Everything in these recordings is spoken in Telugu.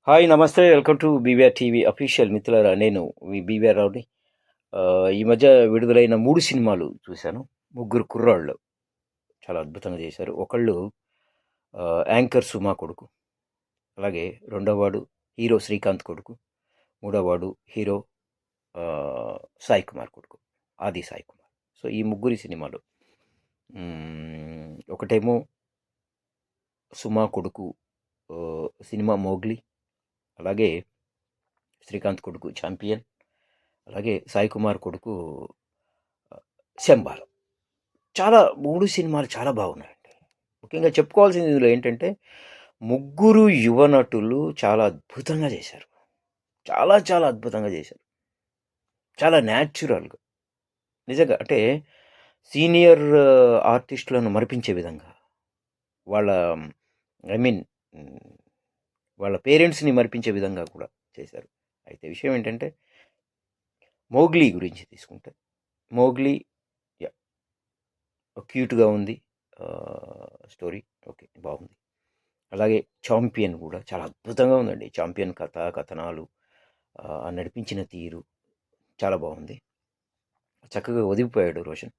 హాయ్ నమస్తే. Welcome to BVR TV official. మిత్రులారా, నేను మీ బీవీఆర్ రావుని. ఈ మధ్య విడుదలైన 3 సినిమాలు చూశాను. ముగ్గురు కుర్రాళ్ళు చాలా అద్భుతంగా చేశారు. ఒకళ్ళు యాంకర్ సుమా కొడుకు. అలాగే రెండోవాడు హీరో శ్రీకాంత్ కొడుకు. మూడోవాడు హీరో సాయి కుమార్ కొడుకు, ఆది సాయి కుమార్. సో ఈ ముగ్గురి సినిమాలు, ఒకటేమో సుమా కొడుకు సినిమా మోగ్లీ, అలాగే శ్రీకాంత్ కొడుకు ఛాంపియన్, అలాగే సాయి కుమార్ కొడుకు శంబాలం. చాలా 3 సినిమాలు చాలా బాగున్నాయండి. ముఖ్యంగా చెప్పుకోవాల్సింది ఇందులో ఏంటంటే, ముగ్గురు యువ నటులు చాలా అద్భుతంగా చేశారు. చాలా చాలా అద్భుతంగా చేశారు. చాలా న్యాచురల్గా, నిజంగా అంటే సీనియర్ ఆర్టిస్టులను మరిపించే విధంగా, వాళ్ళ ఐ మీన్ వాళ్ళ పేరెంట్స్ని మరిపించే విధంగా కూడా చేశారు. అయితే విషయం ఏంటంటే, మోగ్లీ గురించి తీసుకుంటే, మోగ్లీ క్యూట్గా ఉంది స్టోరీ, ఓకే బాగుంది. అలాగే ఛాంపియన్ కూడా చాలా అద్భుతంగా ఉందండి. ఛాంపియన్ కథ, కథనాలు, నడిపించిన తీరు చాలా బాగుంది. చక్కగా ఒదిగిపోయాడు రోషన్.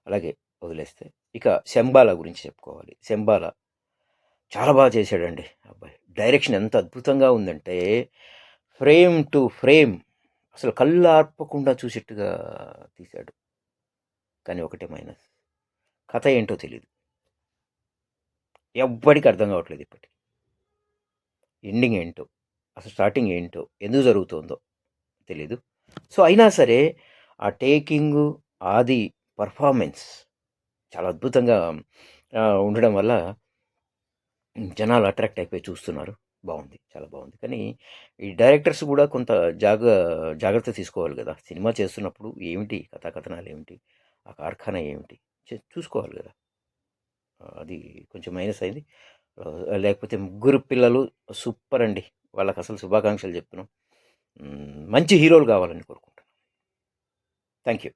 అలాగే వదిలేస్తే ఇక శంబాల గురించి చెప్పుకోవాలి. శంబాల చాలా బాగా చేశాడండి అబ్బాయి. డైరెక్షన్ ఎంత అద్భుతంగా ఉందంటే, ఫ్రేమ్ టు ఫ్రేమ్ అసలు కళ్ళు ఆర్పకుండా చూసేట్టుగా తీశాడు. కానీ ఒకటే మైనస్, కథ ఏంటో తెలియదు. ఎవ్వడికి అర్థం కావట్లేదు ఇప్పటికి. ఎండింగ్ ఏంటో, అసలు స్టార్టింగ్ ఏంటో, ఎందుకు జరుగుతుందో తెలీదు. సో అయినా సరే ఆ టేకింగు, ఆది పర్ఫార్మెన్స్ చాలా అద్భుతంగా ఉండడం వల్ల జనాలు అట్రాక్ట్ అయిపోయి చూస్తున్నారు. బాగుంది, చాలా బాగుంది. కానీ ఈ డైరెక్టర్స్ కూడా కొంత జాగ్రత్త తీసుకోవాలి కదా. సినిమా చేస్తున్నప్పుడు ఏమిటి కథాకథనాలు ఏమిటి, ఆ కార్ఖానా ఏమిటి చూసుకోవాలి కదా. అది కొంచెం మైనస్ అయింది. లేకపోతే ముగ్గురు పిల్లలు సూపర్ అండి. వాళ్ళకి అసలు శుభాకాంక్షలు చెప్తున్నాం. మంచి హీరోలు కావాలని కోరుకుంటున్నాను. Thank you.